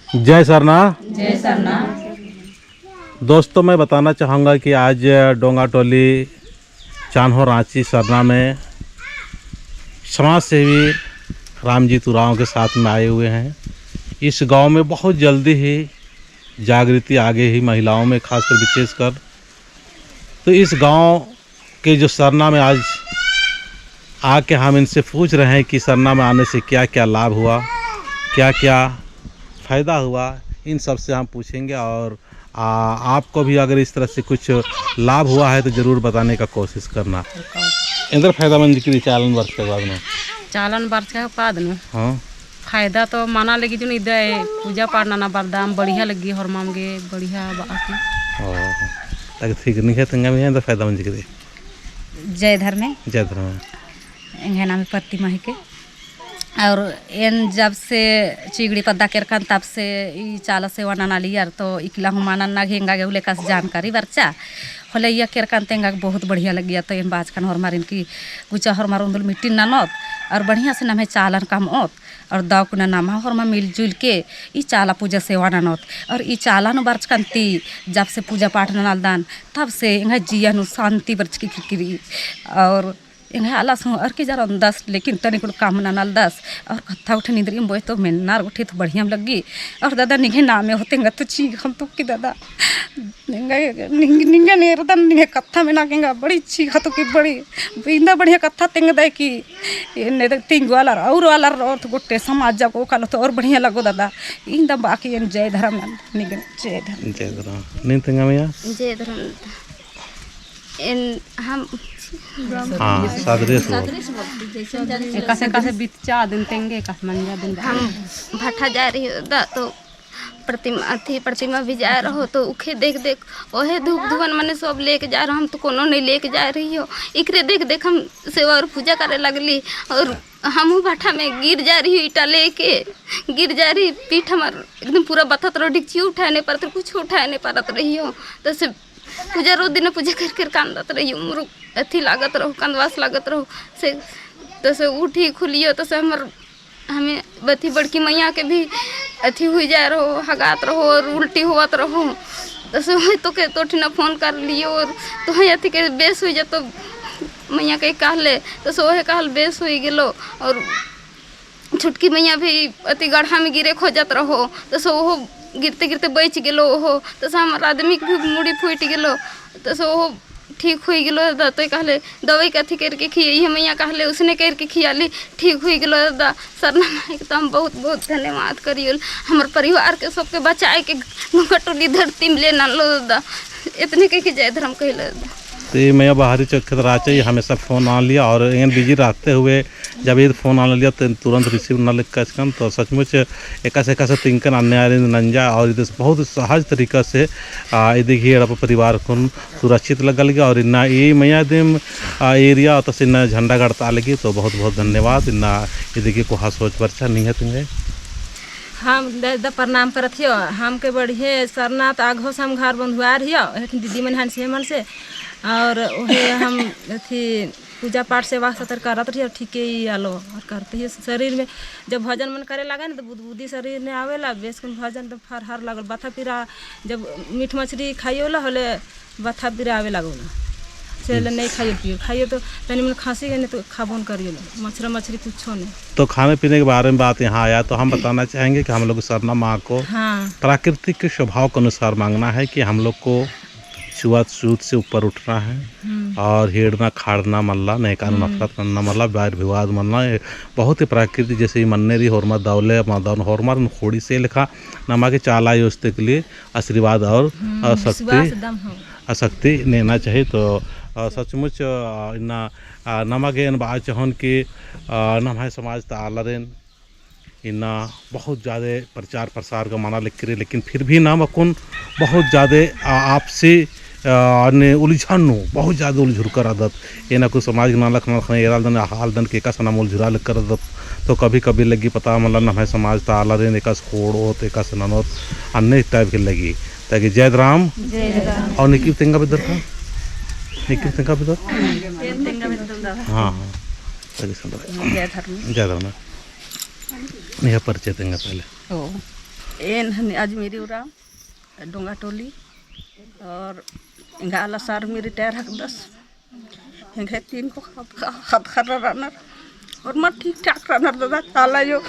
जय सरना। जय सरना। दोस्तों, मैं बताना चाहूँगा कि आज डोंगा टोली चान्हो रांची सरना में समाज सेवी रामजी तुराव के साथ में आए हुए हैं। इस गांव में बहुत जल्दी ही जागृति आगे ही महिलाओं में खासकर विशेषकर। तो इस गांव के जो सरना में आज आके हम इनसे पूछ रहे हैं कि सरना में आने से क्या क्या लाभ हुआ, क्या क्या फ़ायदा हुआ, इन सब से हम पूछेंगे। और आपको भी अगर इस तरह से कुछ लाभ हुआ है तो ज़रूर बताने का कोशिश करना। इंद्र फायदामंद की चालन वर्ष के बाद में चालन वर्ष के बाद में हाँ फायदा तो माना लगी जो नहीं दे पूजा पाठ नाना बरदाम बढ़िया लगी हर मामगे बढ़िया बाकी ताकि ठीक नहीं है तंगा में इंद्र फायदामंद की जय धर्म जय नाम प्रतिमा है के। और इन जब से चिगड़ी पद्दा केरकन तब से ई चाल सेवा नाना लियर तो इकला हूँ माना ना घेंगा गे उले का जानकारी बर्चा होले यह केरकन तेंगा बहुत बढ़िया लगी। तो इन बाज खान हर मारिन की गुचा हर मार उंदुल मिट्टी नानोत और बढ़िया से नाम है चालन काम ओत और दाव कुना नाम हर मा मिलजुल के ई चाला पूजा सेवा नानोत। और ई चालन बर्च कंती जब से पूजा पाठ नाल दान तब से इंगा जिया नु शांति बर्च की खिकरी। और इंगा आलस हूँ और कि जरा दस लेकिन तनिक काम नाल दस और कथा उठे नींदरी बोए तो मेनार उठे तो बढ़िया लगी। और दादा निगे नामे होते तो चीख हम तो कि दादा निंगा नेर दन निगे कथा में नाकेंगा बड़ी चीख तो कि बड़ी इंदा बढ़िया कथा तेंग दे कि ने तिंग वाला और और गोटे समाज जब को कालो तो और बढ़िया लगो दादा इंदा बाकी इन जय धर्म निगे जय धर्म नहीं तंगा में जय धर्म इन हम हाँ सादरे कैसे कैसे बीतचा दिन तेंगे का मंजा दिन हम भट्टा जा रही हो तो प्रतिमा भी जा रहो तो उखे देख देख ओहे धूप धुवन मने सब लेके जा रहा हम तो कोनो नहीं लेके जा रही हो इकरे देख देख हम सेवा और पूजा करे लगली। और हम भट्टा में गिर जा रही ईटा लेके गिर जा रही पीठ हमार एकदम पूरा बथत रहो डिक्ची उठाए नहीं पारत कुछ उठाए नहीं पारत रही हो। तो से पूजा रो दिन पूजा कर कर कांदत रही उम्र अथी लागत रहो कंदवास लागत रहो से तो से उठी खुलियो तो से हमर हमें बथी बड़की मैया के भी अथी हुई जा रहो हगात रहो और उल्टी हुआत रहो। तो से तो के तो ठिना फोन कर लियो और तो है अथी के बेस हुई जा तो मैया के कहले तो से ओहे कहल बेस हुई गेलो। और छुटकी मैया भी अति गड्ढा में गिरे खोजत रहो तो से ओहो गिरते गिरते बच गेलो ओहो। तो हमार आदमी के भी मुड़ी फूट गेलो तो से ओहो ठीक हुई गेलो दादा। तो कहले दवाई कथी करके खियाई मैया कहले उसने करके खियाली ठीक हुई गेलो दादा। सरना माई के तो हम बहुत बहुत धन्यवाद करियो हमार परिवार के सबके बचाए के टोली धरती में ले ना लो दादा इतने के जय धर्म कहले दादा। तो ये मैं बाहरी चौक चाहिए हमेशा फ़ोन आ लिया और यहाँ बिजी रहते हुए जब ये फ़ोन आने लिया तो तुरंत रिसीव न लिख कन तो सचमुच एक से तिंकन अन्य नंजा और इधर बहुत सहज तरीका से ये देखिए परिवार को सुरक्षित लगल गया। और इन्ना ये मैया दिन एरिया तो इन्ना झंडा गड़ता लगी तो बहुत बहुत धन्यवाद। इन्ना ये देखिए को हाँ सोच बर्चा नहीं है तुम्हें हम दादा प्रणाम करत हियो हमके बढ़िया सरना तो आघो से हम घर बंधुआ रहियो दीदी मन हन से मन से और वही हम अथी पूजा पाठ सेवा सतर करत रहिए ठीक ही आलो और करते ही शरीर में जब भजन मन करे लगा ना तो बुद्धि शरीर में आवेला बेस भजन तो फर लगल बथा पीरा जब मीठ मछली खाइयो ला होले बथा पीरा आवे लगो ना चले नहीं खाइयो तो तनी मन खांसी नहीं तो खाबोन करियो मछली कुछ नहीं। तो खाने पीने के बारे में बात यहाँ आया तो हम बताना चाहेंगे कि हम लोग सरना माँ को प्राकृतिक के स्वभाव के अनुसार मांगना है कि हम लोग को छुआछूत से ऊपर उठना है और हेड़ना खाड़ना मल्ला नहीं कानून नफरत करना मल्ला बैर विवाद मल्ला बहुत ही प्राकृतिक जैसे मन्ने रही होरमा दौले मादौन होरमा खोड़ी से लिखा नमा के चाला युस्ते के लिए आशीर्वाद और शक्ति लेना चाहिए। तो सचमुच इन्ना नमा के बात चहन के नमाय समाज तालरेन इन्ना बहुत ज़्यादा प्रचार प्रसार का माना लिख करे लेकिन फिर भी नाम अकुन बहुत ज़्यादा आपसे ने उलझन बहुत ज़्यादा उलझुर कर आदत ये ना कुछ समाज ना लखना एराल दन हाल दन के का सना उलझुरा कर आदत तो कभी कभी लगी पता मतलब ना हमारे समाज ताला रे एक खोड़ो तो एक सनानोत अन्य टाइप के लगी ताकि जय राम और निकी तेंगा बिदर का निकी तेंगा बिदर हाँ जय धर्म नहीं परिचय तेंगा पहले एन हने अजमेरी उराम डोंगा टोली और इंगा आला सार में रिटायर हक 10 इंगे 3 को खत खर रनर और मैं ठीक ठाक रनर दादा चाला जो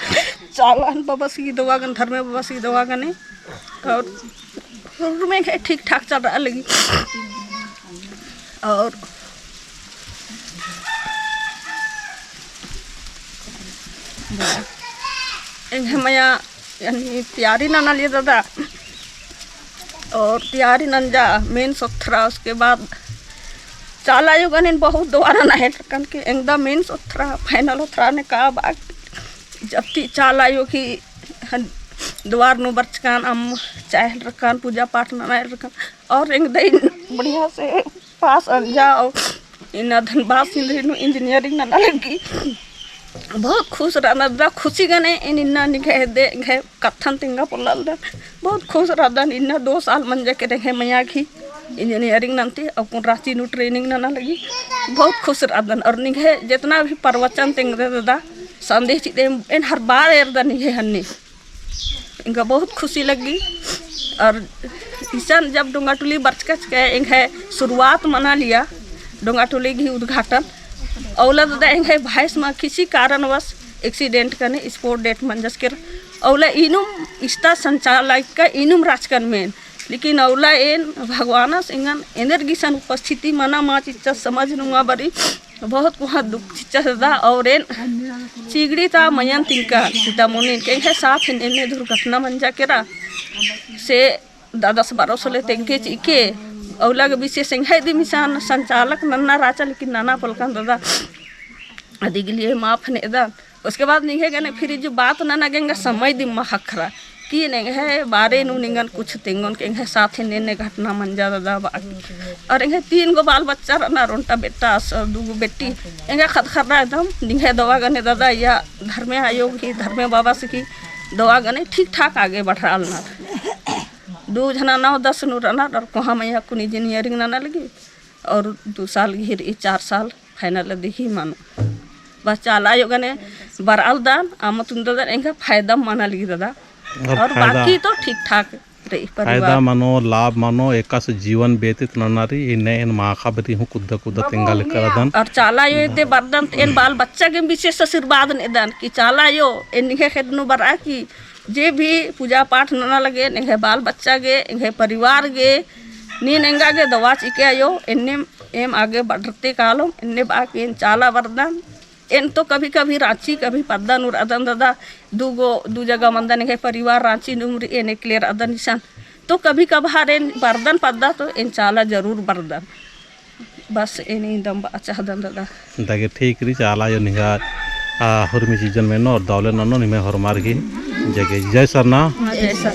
चालान बाबा सी दवागन धर्म में बाबा सी दवागन है और में ठीक ठाक चल रहा लगी और इंगे मया यानी तैयारी ना लिए दादा और तैयारी नंजा मेन सोथरा उसके बाद चाला यो गन बहुत दोबारा ना है कन के एकदम मेन सोथरा फाइनल होथरा ने कहा बाग जब ती चाला यो की द्वार नो बरचकान अम चाहे रखान पूजा पाठ ना रखान और एकदम बढ़िया से पास जाओ इन धनबाद सिंधु इंजीनियरिंग ना लगी बहुत खुश रहना दा खुशी गने इन इन्ना निगे दे घे कथन तिंगा पुलल दा बहुत खुश रहदा इन्ना 2 साल मंजे के रहे मया की इंजीनियरिंग नंती अपन रांची नु ट्रेनिंग ना लगी बहुत खुश रहदा और निगे जितना भी प्रवचन तिंग दे दादा संदेश दे इन हर बार एरदा निगे हन्नी इनका बहुत खुशी लगी और ईसान जब डोंगाटोली बरचकच के इनके शुरुआत मना लिया डोंगाटोली की उद्घाटन औला दादा इंगे भाईस में किसी कारणवश एक्सीडेंट करने स्पोर्ट डेट मंजस कर औला इनुम इस्ता संचालक का इनुम राजकन में लेकिन औला एन भगवान सिंगन एनर्गिसन उपस्थिति मना मा चिच्चा समझ नुआ बरी बहुत वहाँ दुख चिच्चा दादा और एन चिगड़ी ता मयन तिनका सीतामोनी के साथ इन्हें दुर्घटना मंजा केरा से 10-12 साल तेंके चिके औला के विशेष दी मिसान संचालक नन्ना राचा लेकिन नाना पलकन दादा आदि के लिए माफ ने दा उसके बाद नहीं गए फिर जो बात ना गेंगे समय दी महखरा कि नहीं है बारे नु निगन कुछ तिंगन के साथ ने घटना मंजा दादा और इंगे 3 गो बाल बच्चा ना रोंटा बेटा 2 गो बेटी इंगे खतखरा एकदम निगे दवा गने दादा या धर्म आयोग की धर्म बाबा से की दवा गने ठीक ठाक आगे बढ़ रहा ना 2 जना 9-10 नु रना और कहाँ मैं कुछ इंजीनियरिंग ना लगी और 2 साल घिर 4 साल फाइनल देखी मानो बस चाला यो गने बराल दान आम तुम दादा इनका फायदा माना लगी दादा और बाकी तो ठीक ठाक रही फायदा मानो लाभ मानो एका से जीवन व्यतीत ननारी इन्हें इन माखा बती हूँ कुद्दा तिंगा लेकर दन और चाला यो दे बरदन इन बाल बच्चा के विशेष आशीर्वाद ने दान कि चाला यो इनके खेतनु बरा की जे भी पूजा पाठ ना लगे इनके बाल बच्चा गे इनके परिवार गे नी नेंगा गे दवा चिके आयो इन्ने एम आगे बढ़ते कालो इन्ने बाकी इन चाला वरदान इन तो कभी कभी रांची कभी पद्दा नूर अदन दादा 2 जगह मंदन के परिवार रांची नूर एने क्लियर अदन निशान तो कभी कभार इन बर्दन पद्दा तो इन चाला जरूर बर्दन बस इन दम अच्छा दन दादा दागे ठीक री चाला यो निगा हरमी सीजन में नो और दौले नो निमे हरमार की जगह जय सरना जय सर